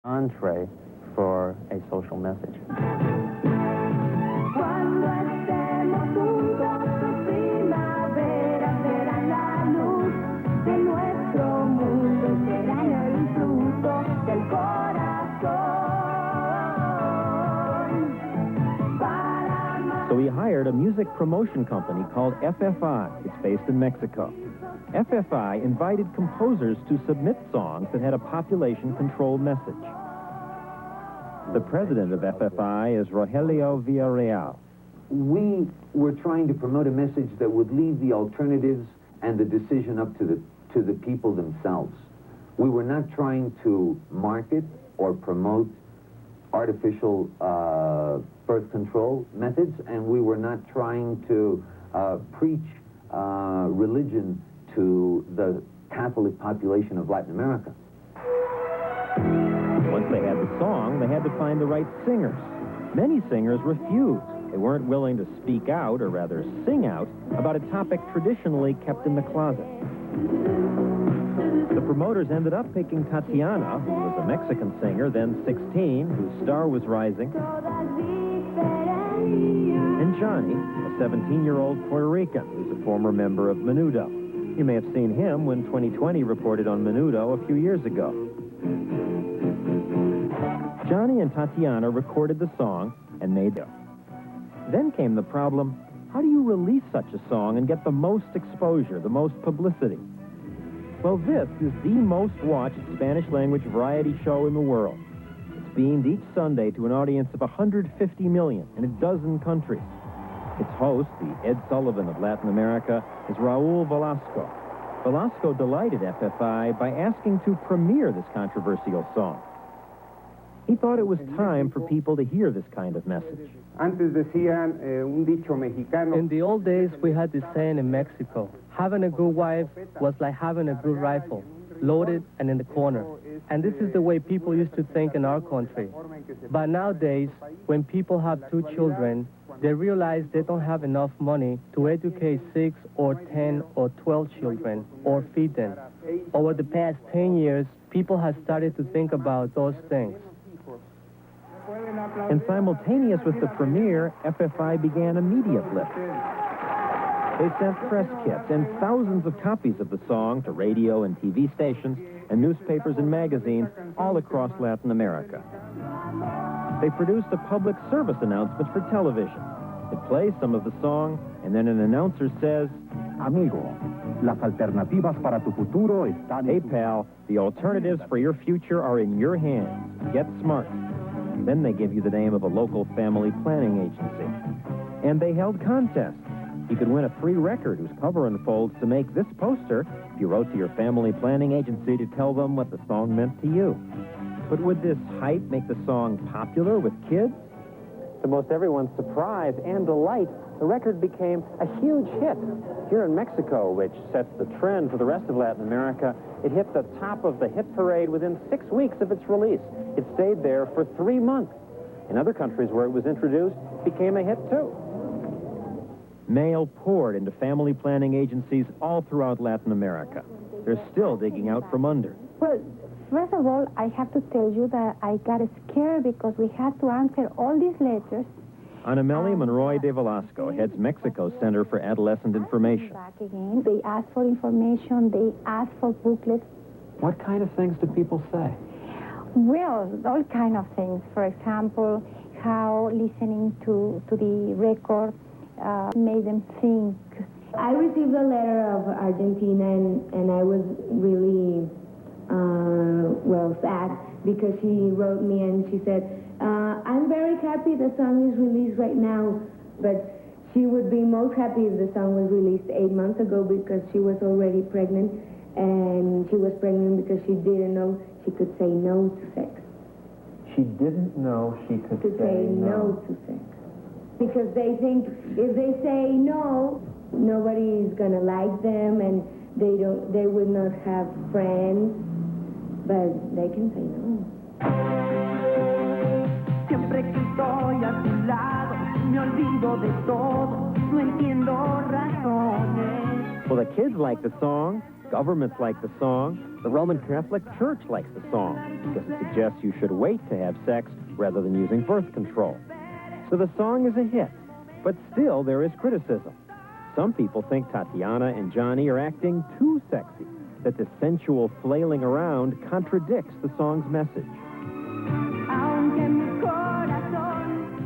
Entree for a social message. Cuando estemos juntos, tus primaveras verán la luz de nuestro mundo y serán el fruto del corazón. So he hired a music promotion company called FFI. It's based in Mexico. FFI invited composers to submit songs that had a population-controlled message. The president of FFI is Rogelio Villarreal. We were trying to promote a message that would leave the alternatives and the decision up to the people themselves. We were not trying to market or promote artificial birth control methods, and we were not trying to preach religion to the Catholic population of Latin America. Once they had the song, they had to find the right singers. Many singers refused. They weren't willing to speak out, or rather sing out, about a topic traditionally kept in the closet. The promoters ended up picking Tatiana, who was a Mexican singer, then 16, whose star was rising, and Johnny, a 17-year-old Puerto Rican, who's a former member of Menudo. You may have seen him when 2020 reported on Menudo a few years ago. Johnny and Tatiana recorded the song and made it. Then came the problem, how do you release such a song and get the most exposure, the most publicity? Well, this is the most watched Spanish-language variety show in the world. It's beamed each Sunday to an audience of 150 million in a dozen countries. Its host, the Ed Sullivan of Latin America, is Raul Velasco. Velasco delighted FFI by asking to premiere this controversial song. He thought it was time for people to hear this kind of message. In the old days, we had this saying in Mexico, having a good wife was like having a good rifle, loaded and in the corner. And this is the way people used to think in our country. But nowadays, when people have 2 children, they realize they don't have enough money to educate 6 or 10 or 12 children or feed them. Over the past 10 years, people have started to think about those things. And simultaneous with the premiere, FFI began a media blitz. They sent press kits and thousands of copies of the song to radio and TV stations and newspapers and magazines all across Latin America. They produced a public service announcement for television. It plays some of the song, and then an announcer says, Amigo, las alternativas para tu futuro están... Hey, pal, the alternatives for your future are in your hands. Get smart. Then they give you the name of a local family planning agency. And they held contests. You could win a free record whose cover unfolds to make this poster if you wrote to your family planning agency to tell them what the song meant to you. But would this hype make the song popular with kids? To most everyone's surprise and delight, the record became a huge hit. Here in Mexico, which sets the trend for the rest of Latin America, it hit the top of the hit parade within 6 weeks of its release. It stayed there for 3 months. In other countries where it was introduced, it became a hit too. Mail poured into family planning agencies all throughout Latin America. They're still digging out from under. Well, first of all, I have to tell you that I got scared because we had to answer all these letters. Anamelia Monroy de Velasco heads Mexico's Center for Adolescent Information. Back again. They ask for information. They ask for booklets. What kind of things do people say? Well, all kind of things. For example, how listening to the record made them think. I received a letter of Argentina, and I was really, sad, because she wrote me and she said, I'm very happy the song is released right now, but she would be most happy if the song was released 8 months ago because she was already pregnant, and she was pregnant because she didn't know she could say no to sex. She didn't know she could say no to sex. Because they think if they say no, nobody is going to like them, and they would not have friends, but they can say no. Siempre que estoy a tu lado, me olvido de todo, no entiendo razones. Well, the kids like the song, Governments like the song. The Roman Catholic Church likes the song because it suggests you should wait to have sex rather than using birth control. So the song is a hit, but still there is criticism. Some people think Tatiana and Johnny are acting too sexy, that the sensual flailing around contradicts the song's message.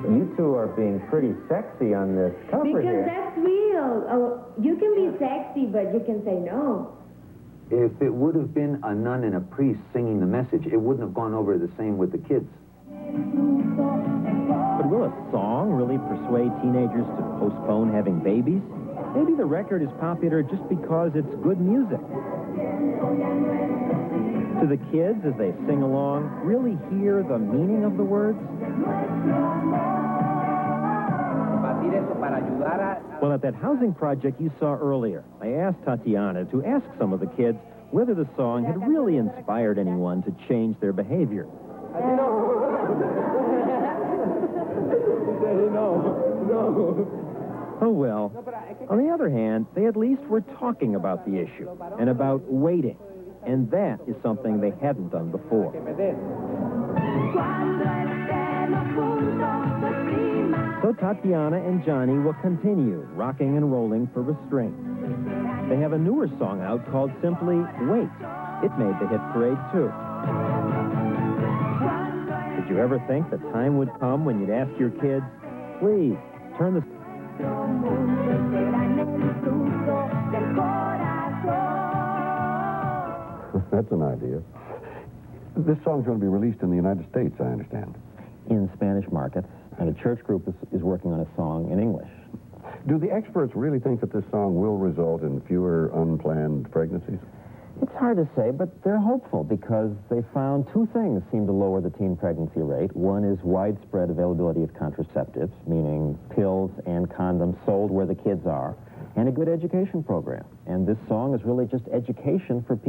You two are being pretty sexy on this cover Because here. that's real. Oh, you can be sexy, but you can say no. If it would have been a nun and a priest singing the message, it wouldn't have gone over the same with the kids. But will a song really persuade teenagers to postpone having babies? Maybe the record is popular just because it's good music. Do the kids, as they sing along, really hear the meaning of the words? Well, at that housing project you saw earlier, I asked Tatiana to ask some of the kids whether the song had really inspired anyone to change their behavior. Oh, well. On the other hand, they at least were talking about the issue and about waiting. And that is something they hadn't done before. So Tatiana and Johnny will continue rocking and rolling for restraint. They have a newer song out called simply Wait. It made the hit parade, too. Did you ever think the time would come when you'd ask your kids, please, turn the... That's an idea. This song's going to be released in the United States, I understand. In Spanish markets, and a church group is working on a song in English. Do the experts really think that this song will result in fewer unplanned pregnancies? It's hard to say, but they're hopeful because they found two things seem to lower the teen pregnancy rate. One is widespread availability of contraceptives, meaning pills and condoms sold where the kids are, and a good education program. And this song is really just education for people.